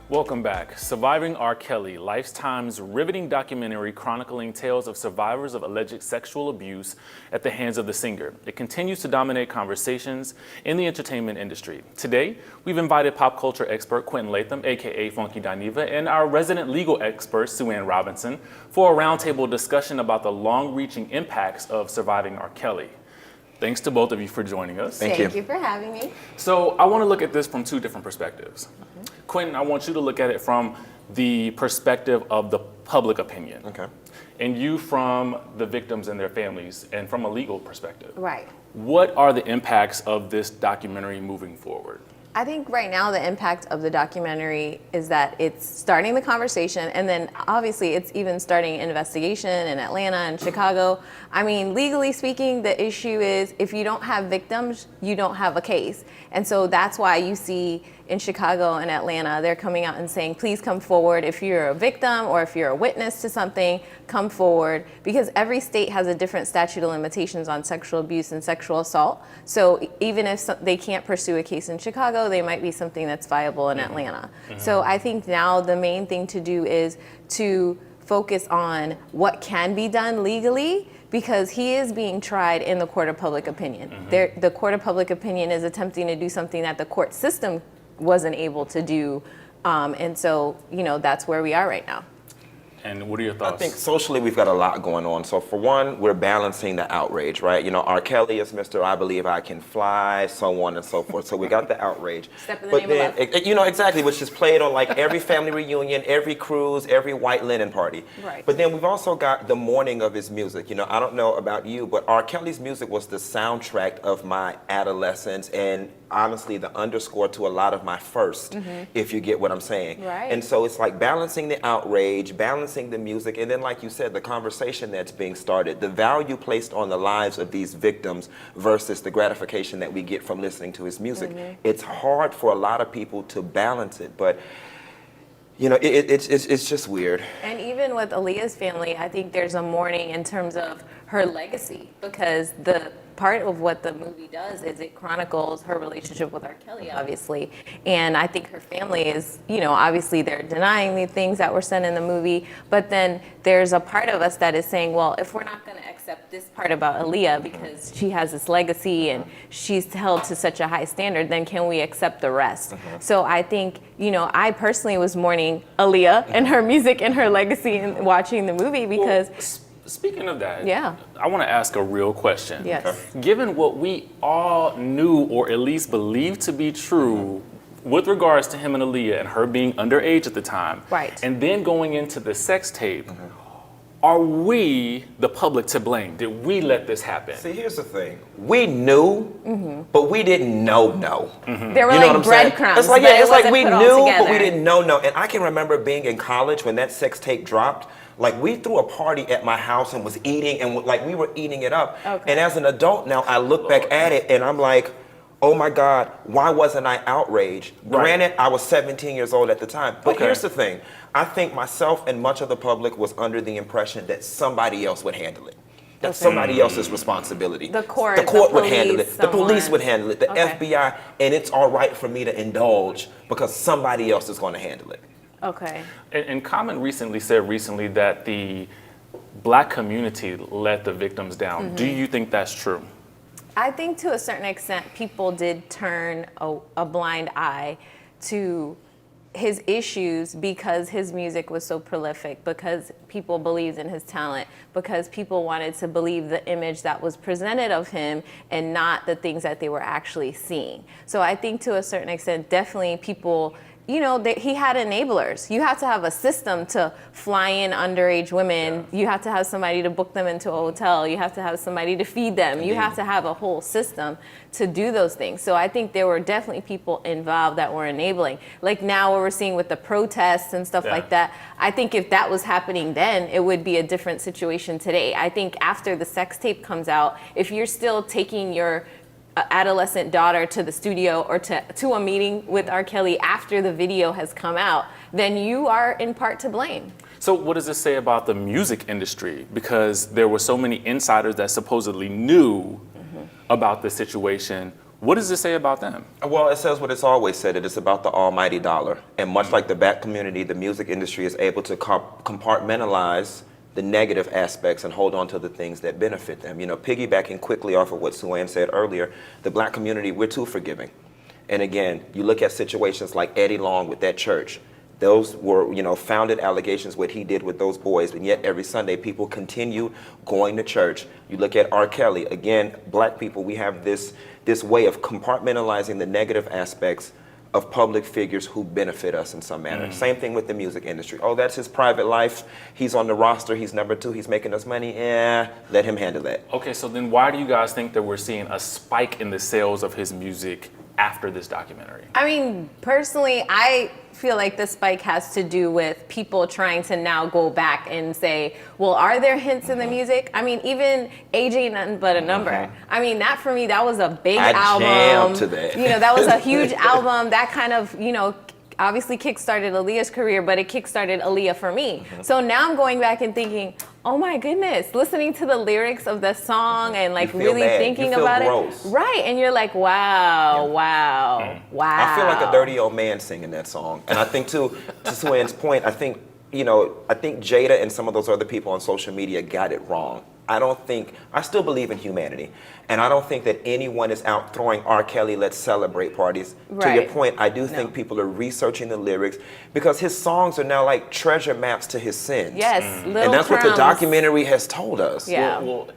Welcome back. Surviving R. Kelly, Lifetime's riveting documentary chronicling tales of survivors of alleged sexual abuse at the hands of the singer. It continues to dominate conversations in the entertainment industry. Today, we've invited pop culture expert Quentin Latham, aka Funky Dineva, and our resident legal expert, Sue Ann Robinson, for a roundtable discussion about the long-reaching impacts of surviving R. Kelly. Thanks to both of you for joining us. Thank you for having me. So I want to look at this from two different perspectives. Quentin, I want you to look at it from the perspective of the public opinion. Okay. And you from the victims and their families and from a legal perspective. Right. What are the impacts of this documentary moving forward? I think right now the impact of the documentary is that it's starting the conversation, and then obviously it's even starting an investigation in Atlanta and Chicago. I mean, legally speaking, the issue is if you don't have victims, you don't have a case. And so that's why you see in Chicago and Atlanta, they're coming out and saying, please come forward. If you're a victim or if you're a witness to something, come forward. Because every state has a different statute of limitations on sexual abuse and sexual assault. So even if they can't pursue a case in Chicago, they might be something that's viable in Atlanta. So I think now the main thing to do is to focus on what can be done legally, because he is being tried in the court of public opinion. The court of public opinion is attempting to do something that the court system wasn't able to do. And so, that's where we are right now. And what are your thoughts? I think socially we've got a lot going on. So for one, we're balancing the outrage, right? R. Kelly is Mr. I Believe I Can Fly, so on and so forth. So we got the outrage. Step in the name of love. Exactly, which is played on like every family reunion, every cruise, every white linen party. Right. But then we've also got the mourning of his music. I don't know about you, but R. Kelly's music was the soundtrack of my adolescence and honestly the underscore to a lot of my first, if you get what I'm saying. Right. And so it's like balancing the outrage, balancing the music, and then like you said, the conversation that's being started, the value placed on the lives of these victims versus the gratification that we get from listening to his music. It's hard for a lot of people to balance it, but it's just weird. And even with Aaliyah's family, I think there's a mourning in terms of her legacy, because the part of what the movie does is it chronicles her relationship with R. Kelly, obviously. And I think her family is, obviously they're denying the things that were said in the movie, but then there's a part of us that is saying, well, if we're not going to accept this part about Aaliyah because she has this legacy and she's held to such a high standard, then can we accept the rest? So I think, I personally was mourning Aaliyah and her music and her legacy in watching the movie because... Speaking of that, yeah, I want to ask a real question. Yes. Okay. Given what we all knew or at least believed to be true with regards to him and Aaliyah and her being underage at the time, right, and then going into the sex tape, are we, the public, to blame? Did we let this happen? See, here's the thing. We knew, but we didn't know. There were breadcrumbs. It's like we knew, but we didn't know. And I can remember being in college when that sex tape dropped. Like, we threw a party at my house and was eating, and we were eating it up. Okay. And as an adult now, I look back at it and I'm like, oh my God, why wasn't I outraged? Right. Granted, I was 17 years old at the time. But here's the thing. I think myself and much of the public was under the impression that somebody else would handle it. That's somebody else's responsibility. The court would handle it. The police would handle it. The FBI. And it's all right for me to indulge because somebody else is going to handle it. Okay. And Common said that the Black community let the victims down. Do you think that's true? I think to a certain extent, people did turn a blind eye to his issues because his music was so prolific, because people believed in his talent, because people wanted to believe the image that was presented of him and not the things that they were actually seeing. So I think to a certain extent, definitely people... he had enablers. You have to have a system to fly in underage women. Yeah. You have to have somebody to book them into a hotel. You have to have somebody to feed them. Indeed. You have to have a whole system to do those things. So I think there were definitely people involved that were enabling. Like now what we're seeing with the protests and stuff like that, I think if that was happening then, it would be a different situation today. I think after the sex tape comes out, if you're still taking your adolescent daughter to the studio or to a meeting with R. Kelly after the video has come out, then you are in part to blame. So what does this say about the music industry? Because there were so many insiders that supposedly knew about the situation. What does this say about them? Well, it says what it's always said. It is about the almighty dollar. And much like the black community, the music industry is able to compartmentalize the negative aspects and hold on to the things that benefit them. You know, piggybacking quickly off of what Sue-Ann said earlier, the black community, we're too forgiving. And again, you look at situations like Eddie Long with that church. Those were, you know, founded allegations, what he did with those boys, and yet every Sunday people continue going to church. You look at R. Kelly, again, black people, we have this way of compartmentalizing the negative aspects of public figures who benefit us in some manner. Same thing with the music industry. Oh, that's his private life. He's on the roster. He's number 2. He's making us money. Yeah, let him handle that. Okay, so then why do you guys think that we're seeing a spike in the sales of his music after this documentary? I mean, personally, I feel like the spike has to do with people trying to now go back and say, well, are there hints in the music? I mean, even Age Ain't Nothing But a Number. I mean, that for me, that was a big album. I jammed to that. You know, that was a huge album. That kind of, you know, obviously kickstarted Aaliyah's career, but it kickstarted Aaliyah for me. So now I'm going back and thinking, oh my goodness, listening to the lyrics of the song and like really bad. thinking You feel about gross. it. Right, and you're like, wow, wow, wow. I feel like a dirty old man singing that song. And I think to Sue-Ann's point, I think Jada and some of those other people on social media got it wrong. I still believe in humanity. And I don't think that anyone is out throwing R. Kelly, let's celebrate parties. To your point, I do think people are researching the lyrics because his songs are now like treasure maps to his sins. Yes, little and that's what the crumbs. documentary has told us. Yeah. Well,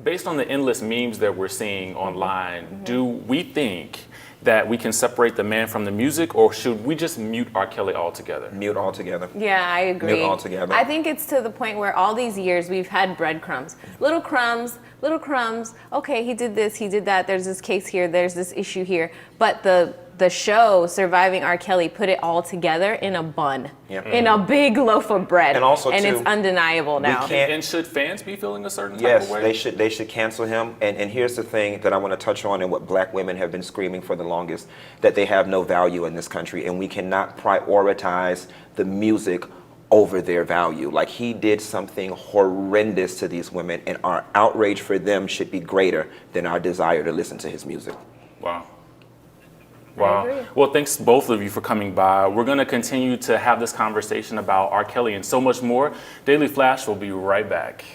based on the endless memes that we're seeing online, do we think that we can separate the man from the music, or should we just mute R. Kelly altogether? Mute altogether. Yeah, I agree. Mute altogether. I think it's to the point where all these years we've had breadcrumbs. Little crumbs, little crumbs. Okay, he did this, he did that. There's this case here, there's this issue here. But the show, Surviving R. Kelly, put it all together in a bun, in a big loaf of bread. And also, and too, it's undeniable now. And should fans be feeling a certain type of way? Yes, they should cancel him. And here's the thing that I want to touch on and what black women have been screaming for the longest, that they have no value in this country and we cannot prioritize the music over their value. Like, he did something horrendous to these women and our outrage for them should be greater than our desire to listen to his music. Wow. I Wow. agree. Well, thanks both of you for coming by. We're going to continue to have this conversation about R. Kelly and so much more. Daily Flash will be right back.